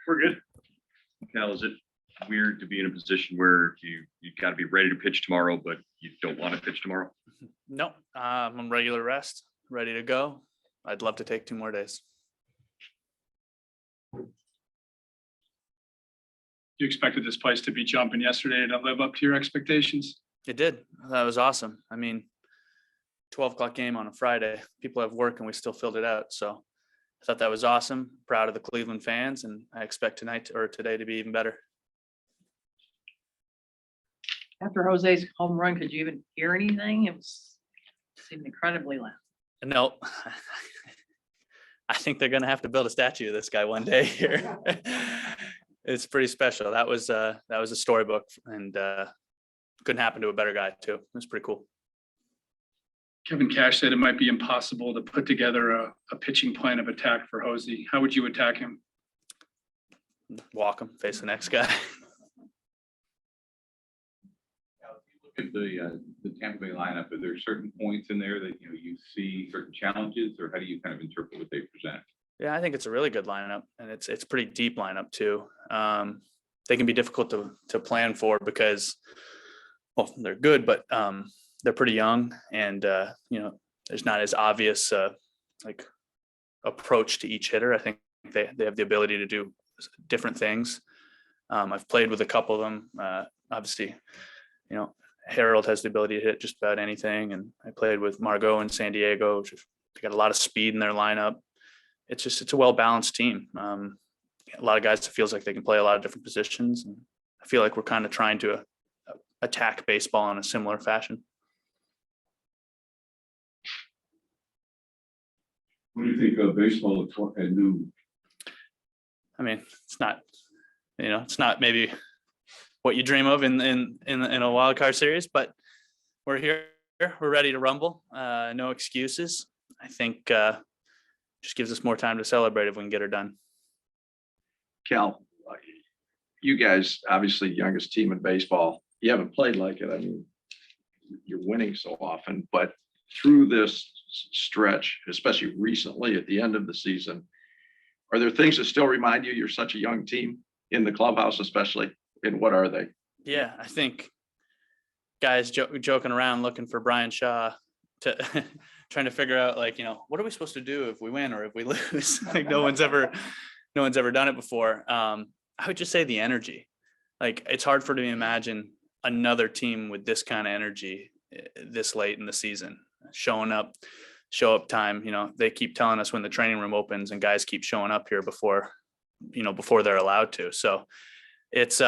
We're good. Cal, is it weird to be in a position where you got to be ready to pitch tomorrow, but you don't want to pitch tomorrow? No, I'm on regular rest, ready to go. I'd love to take 2 more days. You expected this place to be jumping yesterday to live up to your expectations? It did. That was awesome. I mean, 12 o'clock game on a Friday. People have work and we still filled it out. So I thought that was awesome. Proud of the Cleveland fans, and I expect today to be even better. After Jose's home run, could you even hear anything? It seemed incredibly loud. No, I think they're going to have to build a statue of this guy one day here. It's pretty special. That was a storybook, and couldn't happen to a better guy too. It was pretty cool. Kevin Cash said it might be impossible to put together a pitching plan of attack for Jose. How would you attack him? Walk him, face the next guy. Look at the Tampa Bay lineup. Are there certain points in there that you see certain challenges, or how do you kind of interpret what they present? Yeah, I think it's a really good lineup, and it's a pretty deep lineup too. They can be difficult to plan for because, well, they're good, but they're pretty young, and there's not as obvious like approach to each hitter. I think they have the ability to do different things. I've played with a couple of them. Obviously, Harold has the ability to hit just about anything, and I played with Margot in San Diego. They got a lot of speed in their lineup. It's a well-balanced team. A lot of guys that feels like they can play a lot of different positions, and I feel like we're kind of trying to attack baseball in a similar fashion. What do you think of baseball at noon? I mean, it's not maybe what you dream of in a wild card series, but we're here. We're ready to rumble. No excuses. I think just gives us more time to celebrate if we can get her done. Cal, you guys, obviously youngest team in baseball. You haven't played like it. I mean, you're winning so often, but through this stretch, especially recently at the end of the season, are there things that still remind you you're such a young team in the clubhouse, especially? And what are they? Yeah, I think guys joking around looking for Brian Shaw to trying to figure out what are we supposed to do if we win or if we lose? Like no one's ever done it before. I would just say the energy. Like it's hard for me to imagine another team with this kind of energy this late in the season. Show up time. They keep telling us when the training room opens, and guys keep showing up here before they're allowed to. So it's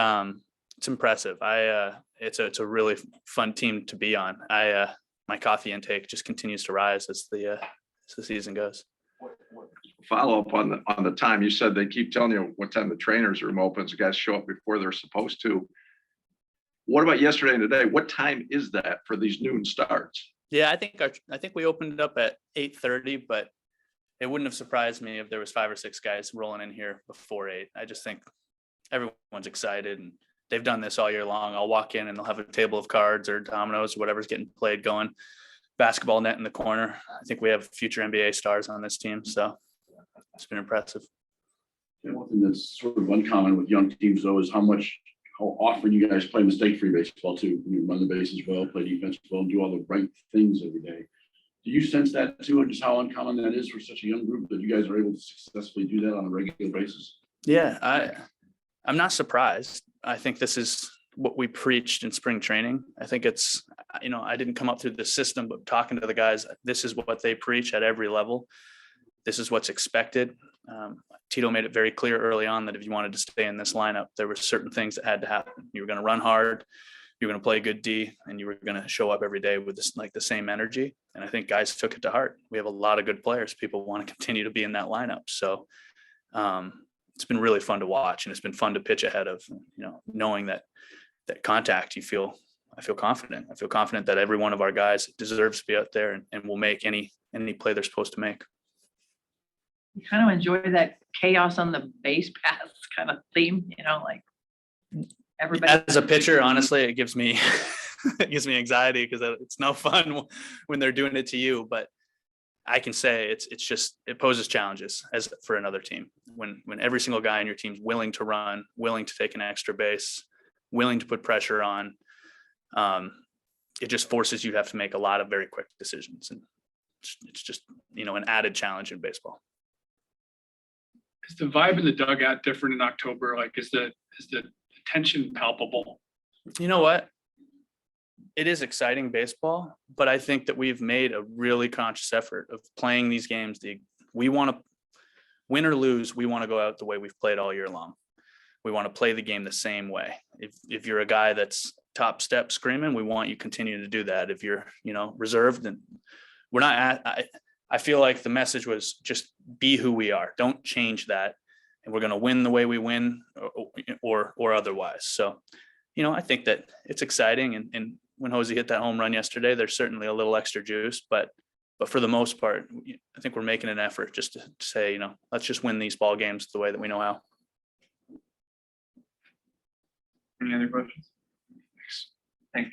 impressive. It's a really fun team to be on. My coffee intake just continues to rise as the season goes. Follow up on the time. You said they keep telling you what time the trainers room opens. The guys show up before they're supposed to. What about yesterday and today? What time is that for these noon starts? Yeah, I think we opened up at 8:30, but it wouldn't have surprised me if there was 5 or 6 guys rolling in here before 8. I just think everyone's excited, and they've done this all year long. I'll walk in and they'll have a table of cards or dominoes or whatever's getting played going. Basketball net in the corner. I think we have future NBA stars on this team, so it's been impressive. One thing that's sort of uncommon with young teams, though, is how often you guys play mistake-free baseball too. You run the bases well, play defense well, and do all the right things every day. Do you sense that too, and just how uncommon that is for such a young group that you guys are able to successfully do that on a regular basis? Yeah, I'm not surprised. I think this is what we preached in spring training. I think it's, I didn't come up through the system, but talking to the guys, this is what they preach at every level. This is what's expected. Tito made it very clear early on that if you wanted to stay in this lineup, there were certain things that had to happen. You were going to run hard, you were going to play good D, and you were going to show up every day with this, the same energy. And I think guys took it to heart. We have a lot of good players. People want to continue to be in that lineup. So it's been really fun to watch, and it's been fun to pitch ahead of, knowing that contact, I feel confident. I feel confident that every one of our guys deserves to be out there and will make any play they're supposed to make. You kind of enjoy that chaos on the base paths kind of theme, like everybody. As a pitcher, honestly, it gives me anxiety because it's no fun when they're doing it to you. But I can say it poses challenges as for another team when every single guy in your team's willing to run, willing to take an extra base, willing to put pressure on. It just forces you to have to make a lot of very quick decisions, and it's just, an added challenge in baseball. Is the vibe in the dugout different in October? Like, is the tension palpable? You know what? It is exciting baseball, but I think that we've made a really conscious effort of playing these games. We want to win or lose. We want to go out the way we've played all year long. We want to play the game the same way. If you're a guy that's top step screaming, we want you to continue to do that. If you're, reserved, then we're not I feel like the message was just be who we are. Don't change that. And we're going to win the way we win or otherwise. So, I think that it's exciting. And when Jose hit that home run yesterday, there's certainly a little extra juice, but for the most part, I think we're making an effort just to say, let's just win these ball games the way that we know how. Any other questions? Thanks.